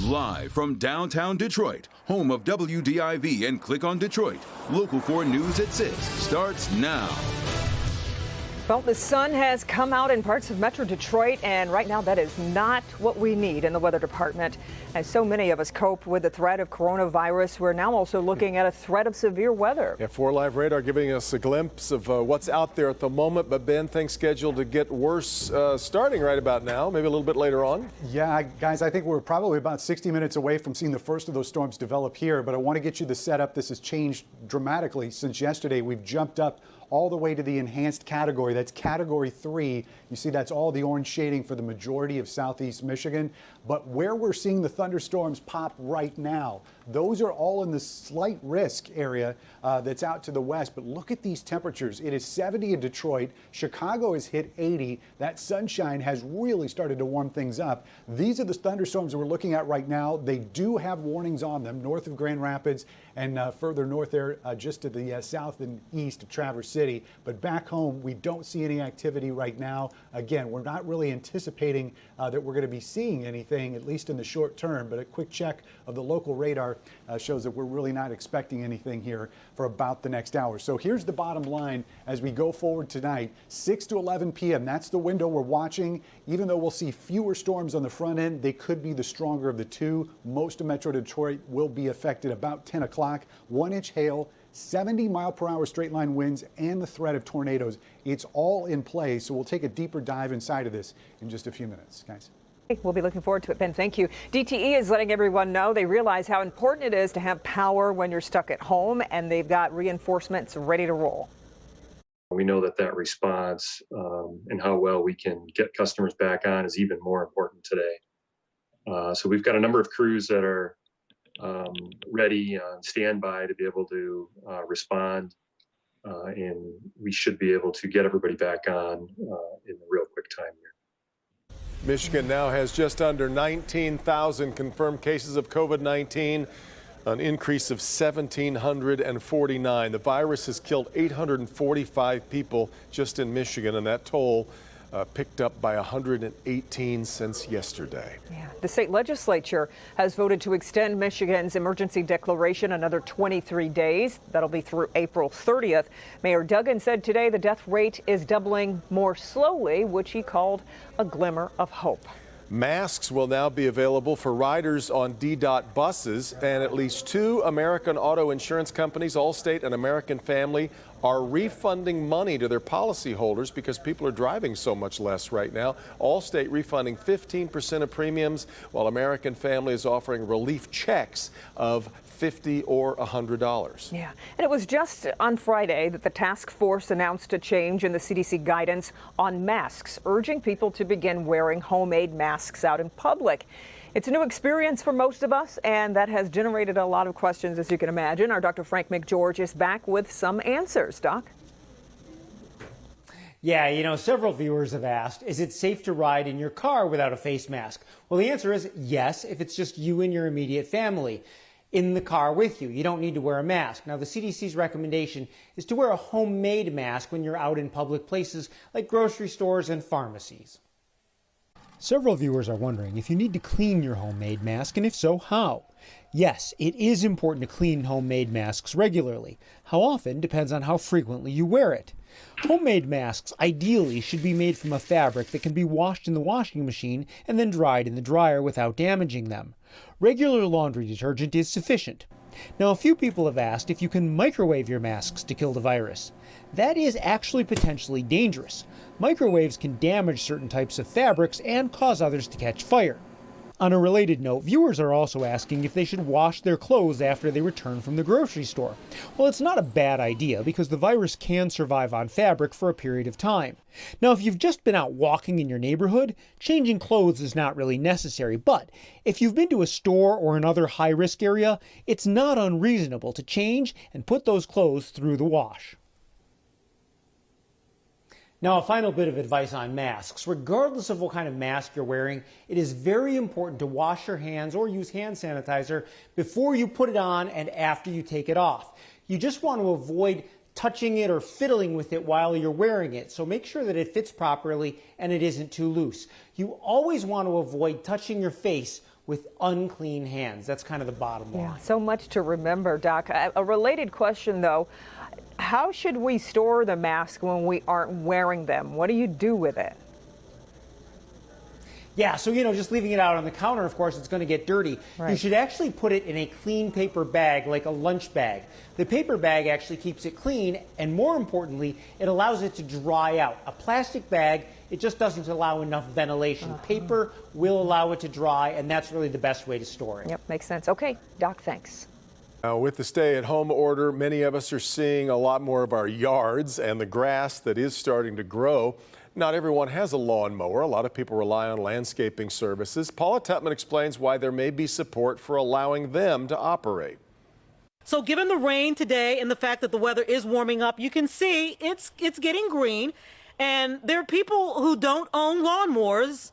Live from downtown Detroit, home of WDIV and Click on Detroit, Local 4 News at 6 starts now. Well, the sun has come out in parts of Metro Detroit, and right now that is not what we need in the weather department. As so many of us cope with the threat of coronavirus, we're now also looking at a threat of severe weather. Yeah, 4 Live Radar giving us a glimpse of what's out there at the moment. But Ben, things scheduled to get worse starting right about now, maybe a little bit later on. Yeah, guys, I think we're probably about 60 minutes away from seeing the first of those storms develop here. But I want to get you the setup. This has changed dramatically since yesterday. We've jumped up all the way to the enhanced category. That's category 3. You see, that's all the orange shading for the majority of southeast Michigan. But where we're seeing the thunderstorms pop right now, those are all in the slight risk area that's out to the west. But look at these temperatures. It is 70 in Detroit. Chicago has hit 80. That sunshine has really started to warm things up. These are the thunderstorms we're looking at right now. They do have warnings on them north of Grand Rapids and further north there just to the south and east of Traverse City. But back home, we don't see any activity right now. Again, we're not really anticipating that we're going to be seeing anything, at least in the short term. But a quick check of the local radar shows that we're really not expecting anything here for about the next hour. So here's the bottom line as we go forward tonight, 6 to 11 p.m. That's the window we're watching. Even though we'll see fewer storms on the front end, they could be the stronger of the two. Most of Metro Detroit will be affected about 10 o'clock. 1-inch hail, 70-mile-per-hour straight-line winds, and the threat of tornadoes. It's all in play, so we'll take a deeper dive inside of this in just a few minutes, guys. We'll be looking forward to it, Ben. Thank you. DTE is letting everyone know they realize how important it is to have power when you're stuck at home, and they've got reinforcements ready to roll. We know that response and how well we can get customers back on is even more important today. So we've got a number of crews that are ready on standby to be able to respond, and we should be able to get everybody back on in a real quick time here. Michigan now has just under 19,000 confirmed cases of COVID-19, an increase of 1,749. The virus has killed 845 people just in Michigan, and that toll picked up by 118 since yesterday. Yeah. The state legislature has voted to extend Michigan's emergency declaration another 23 days. That'll be through April 30th. Mayor Duggan said today the death rate is doubling more slowly, which he called a glimmer of hope. Masks will now be available for riders on DDOT buses, and at least 2 American auto insurance companies, Allstate and American Family, are refunding money to their policyholders because people are driving so much less right now. Allstate refunding 15% of premiums, while American Family is offering relief checks of $50 or $100. Yeah, and it was just on Friday that the task force announced a change in the CDC guidance on masks, urging people to begin wearing homemade masks out in public. It's a new experience for most of us, and that has generated a lot of questions, as you can imagine. Our Dr. Frank McGeorge is back with some answers. Doc? Yeah, several viewers have asked, is it safe to ride in your car without a face mask? Well, the answer is yes, if it's just you and your immediate family in the car with you. You don't need to wear a mask. Now, the CDC's recommendation is to wear a homemade mask when you're out in public places like grocery stores and pharmacies. Several viewers are wondering if you need to clean your homemade mask, and if so, how? Yes, it is important to clean homemade masks regularly. How often depends on how frequently you wear it. Homemade masks ideally should be made from a fabric that can be washed in the washing machine and then dried in the dryer without damaging them. Regular laundry detergent is sufficient. Now, a few people have asked if you can microwave your masks to kill the virus. That is actually potentially dangerous. Microwaves can damage certain types of fabrics and cause others to catch fire. On a related note, viewers are also asking if they should wash their clothes after they return from the grocery store. Well, it's not a bad idea because the virus can survive on fabric for a period of time. Now, if you've just been out walking in your neighborhood, changing clothes is not really necessary, but if you've been to a store or another high-risk area, it's not unreasonable to change and put those clothes through the wash. Now, a final bit of advice on masks. Regardless of what kind of mask you're wearing, it is very important to wash your hands or use hand sanitizer before you put it on and after you take it off. You just want to avoid touching it or fiddling with it while you're wearing it, so make sure that it fits properly and it isn't too loose. You always want to avoid touching your face with unclean hands. That's kind of the bottom line. Yeah, so much to remember, Doc. A related question, though. How should we store the mask when we aren't wearing them? What do you do with it? Yeah, so, just leaving it out on the counter, of course, it's going to get dirty. Right. You should actually put it in a clean paper bag, like a lunch bag. The paper bag actually keeps it clean, and more importantly, it allows it to dry out. A plastic bag, it just doesn't allow enough ventilation. Paper will allow it to dry, and that's really the best way to store it. Yep, makes sense. Okay, Doc, thanks. Now, with the stay-at-home order, many of us are seeing a lot more of our yards and the grass that is starting to grow. Not everyone has a lawnmower. A lot of people rely on landscaping services. Paula Tutman explains why there may be support for allowing them to operate. So given the rain today and the fact that the weather is warming up, you can see it's getting green. And there are people who don't own lawnmowers,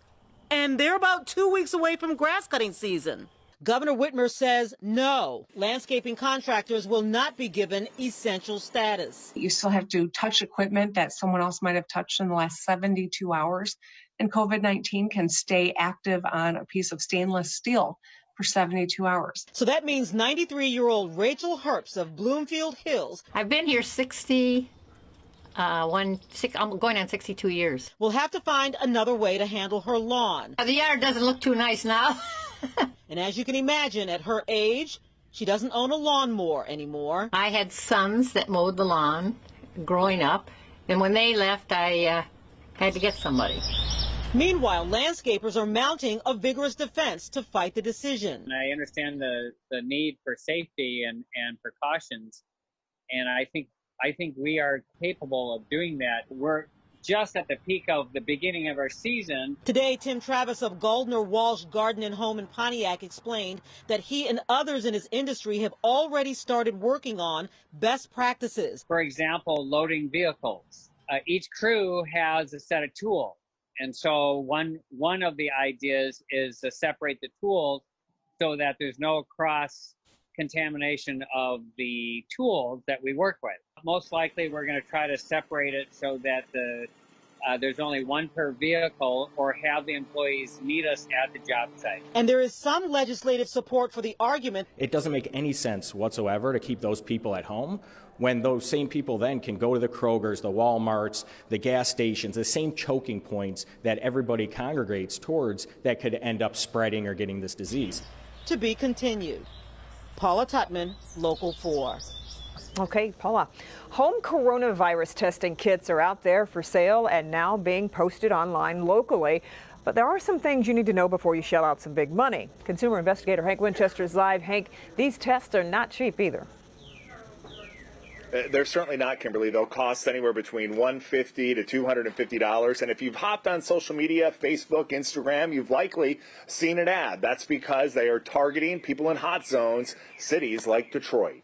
and they're about 2 weeks away from grass cutting season. Governor Whitmer says no, landscaping contractors will not be given essential status. You still have to touch equipment that someone else might have touched in the last 72 hours. And COVID-19 can stay active on a piece of stainless steel for 72 hours. So that means 93-year-old Rachel Herbst of Bloomfield Hills. I've been here I'm going on 62 years. Will have to find another way to handle her lawn. The yard doesn't look too nice now. And as you can imagine, at her age, she doesn't own a lawnmower anymore. I had sons that mowed the lawn growing up, and when they left, I had to get somebody. Meanwhile, landscapers are mounting a vigorous defense to fight the decision. I understand the need for safety and precautions, and I think we are capable of doing that. We're just at the peak of the beginning of our season. Today, Tim Travis of Goldner Walsh Garden and Home in Pontiac explained that he and others in his industry have already started working on best practices. For example, loading vehicles. Each crew has a set of tools. And so one of the ideas is to separate the tools so that there's no cross contamination of the tools that we work with. Most likely we're going to try to separate it so that there's only one per vehicle, or have the employees meet us at the job site. And there is some legislative support for the argument. It doesn't make any sense whatsoever to keep those people at home when those same people then can go to the Krogers, the Walmarts, the gas stations, the same choking points that everybody congregates towards that could end up spreading or getting this disease. To be continued. Paula Tutman, Local 4. Okay, Paula. Home coronavirus testing kits are out there for sale and now being posted online locally. But there are some things you need to know before you shell out some big money. Consumer investigator Hank Winchester is live. Hank, these tests are not cheap either. They're certainly not, Kimberly. They'll cost anywhere between $150 to $250. And if you've hopped on social media, Facebook, Instagram, you've likely seen an ad. That's because they are targeting people in hot zones, cities like Detroit.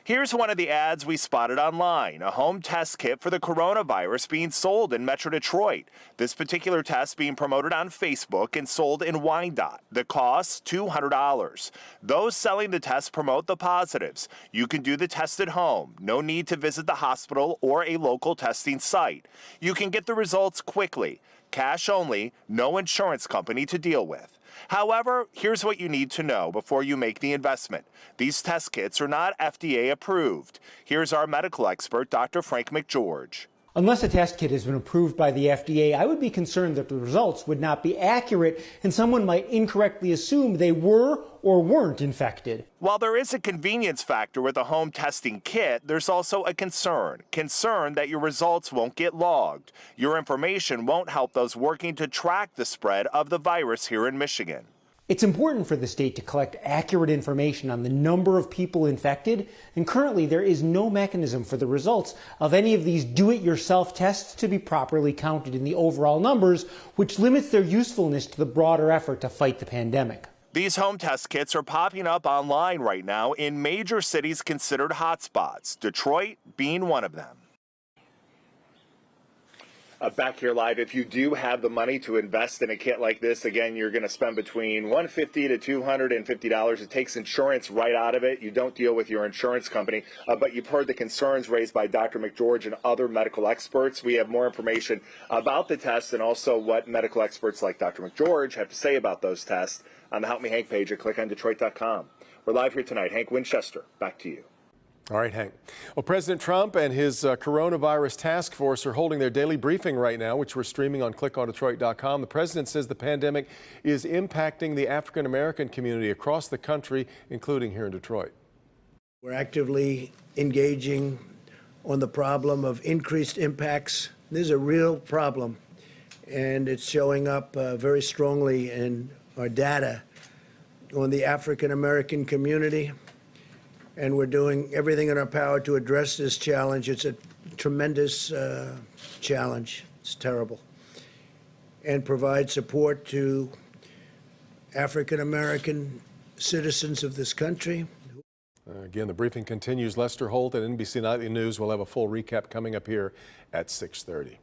Here's one of the ads we spotted online, a home test kit for the coronavirus being sold in Metro Detroit. This particular test being promoted on Facebook and sold in Wyandotte. The cost, $200. Those selling the test promote the positives. You can do the test at home. No need to visit the hospital or a local testing site. You can get the results quickly. Cash only, no insurance company to deal with. However, here's what you need to know before you make the investment. These test kits are not FDA approved. Here's our medical expert, Dr. Frank McGeorge. Unless a test kit has been approved by the FDA, I would be concerned that the results would not be accurate and someone might incorrectly assume they were or weren't infected. While there is a convenience factor with a home testing kit, there's also a concern that your results won't get logged. Your information won't help those working to track the spread of the virus here in Michigan. It's important for the state to collect accurate information on the number of people infected, and currently there is no mechanism for the results of any of these do-it-yourself tests to be properly counted in the overall numbers, which limits their usefulness to the broader effort to fight the pandemic. These home test kits are popping up online right now in major cities considered hotspots, Detroit being one of them. back here live. If you do have the money to invest in a kit like this, again, you're going to spend between $150 to $250. It takes insurance right out of it. You don't deal with your insurance company, but you've heard the concerns raised by Dr. McGeorge and other medical experts. We have more information about the tests and also what medical experts like Dr. McGeorge have to say about those tests on the Help Me Hank page at clickondetroit.com. We're live here tonight. Hank Winchester, back to you. All right, Hank. Well, President Trump and his coronavirus task force are holding their daily briefing right now, which we're streaming on clickondetroit.com. The president says the pandemic is impacting the African-American community across the country, including here in Detroit. We're actively engaging on the problem of increased impacts. This is a real problem, and it's showing up very strongly in our data on the African-American community. And we're doing everything in our power to address this challenge. It's a tremendous challenge. It's terrible. And provide support to African-American citizens of this country. Again, the briefing continues. Lester Holt at NBC Nightly News will have a full recap coming up here at 6:30.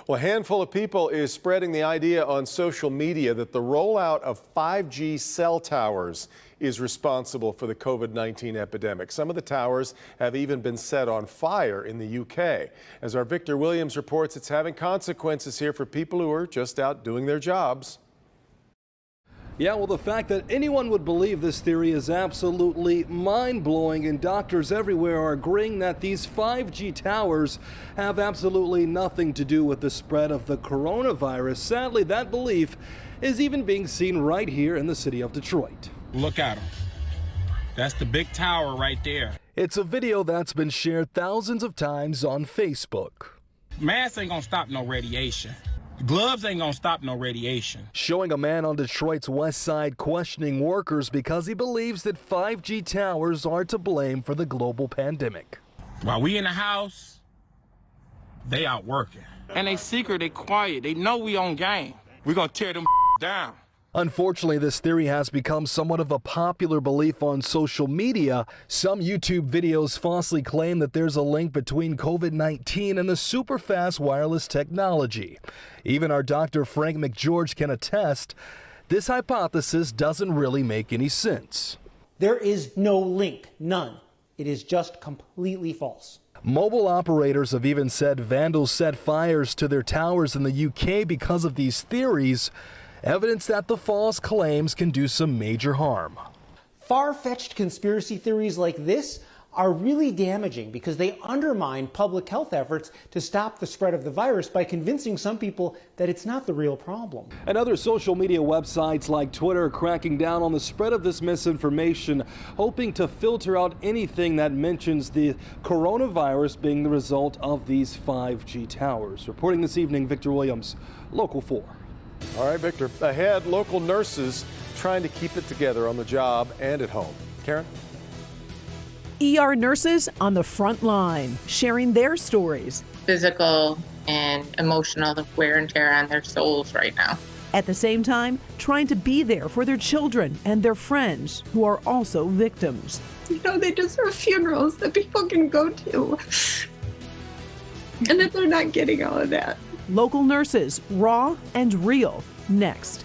Well, a handful of people is spreading the idea on social media that the rollout of 5G cell towers is responsible for the COVID-19 epidemic. Some of the towers have even been set on fire in the UK. As our Victor Williams reports, it's having consequences here for people who are just out doing their jobs. Yeah, well, the fact that anyone would believe this theory is absolutely mind-blowing, and doctors everywhere are agreeing that these 5G towers have absolutely nothing to do with the spread of the coronavirus. Sadly, that belief is even being seen right here in the city of Detroit. Look at them. That's the big tower right there. It's a video that's been shared thousands of times on Facebook. Masks ain't gonna stop no radiation. Gloves ain't gonna stop no radiation. Showing a man on Detroit's west side questioning workers because he believes that 5G towers are to blame for the global pandemic. While we in the house, they out working. And they secret, they quiet, they know we on game. We gonna tear them down. Unfortunately, this theory has become somewhat of a popular belief on social media. Some YouTube videos falsely claim that there's a link between COVID-19 and the super-fast wireless technology. Even our Dr. Frank McGeorge can attest, this hypothesis doesn't really make any sense. There is no link, none. It is just completely false. Mobile operators have even said vandals set fires to their towers in the UK because of these theories. Evidence that the false claims can do some major harm. Far-fetched conspiracy theories like this are really damaging because they undermine public health efforts to stop the spread of the virus by convincing some people that it's not the real problem. And other social media websites like Twitter cracking down on the spread of this misinformation, hoping to filter out anything that mentions the coronavirus being the result of these 5G towers. Reporting this evening, Victor Williams, Local 4. All right, Victor. Ahead, local nurses trying to keep it together on the job and at home. Karen? ER nurses on the front line, sharing their stories. Physical and emotional wear and tear on their souls right now. At the same time, trying to be there for their children and their friends who are also victims. You know, they deserve funerals that people can go to. And that they're not getting all of that. Local nurses, raw and real, next.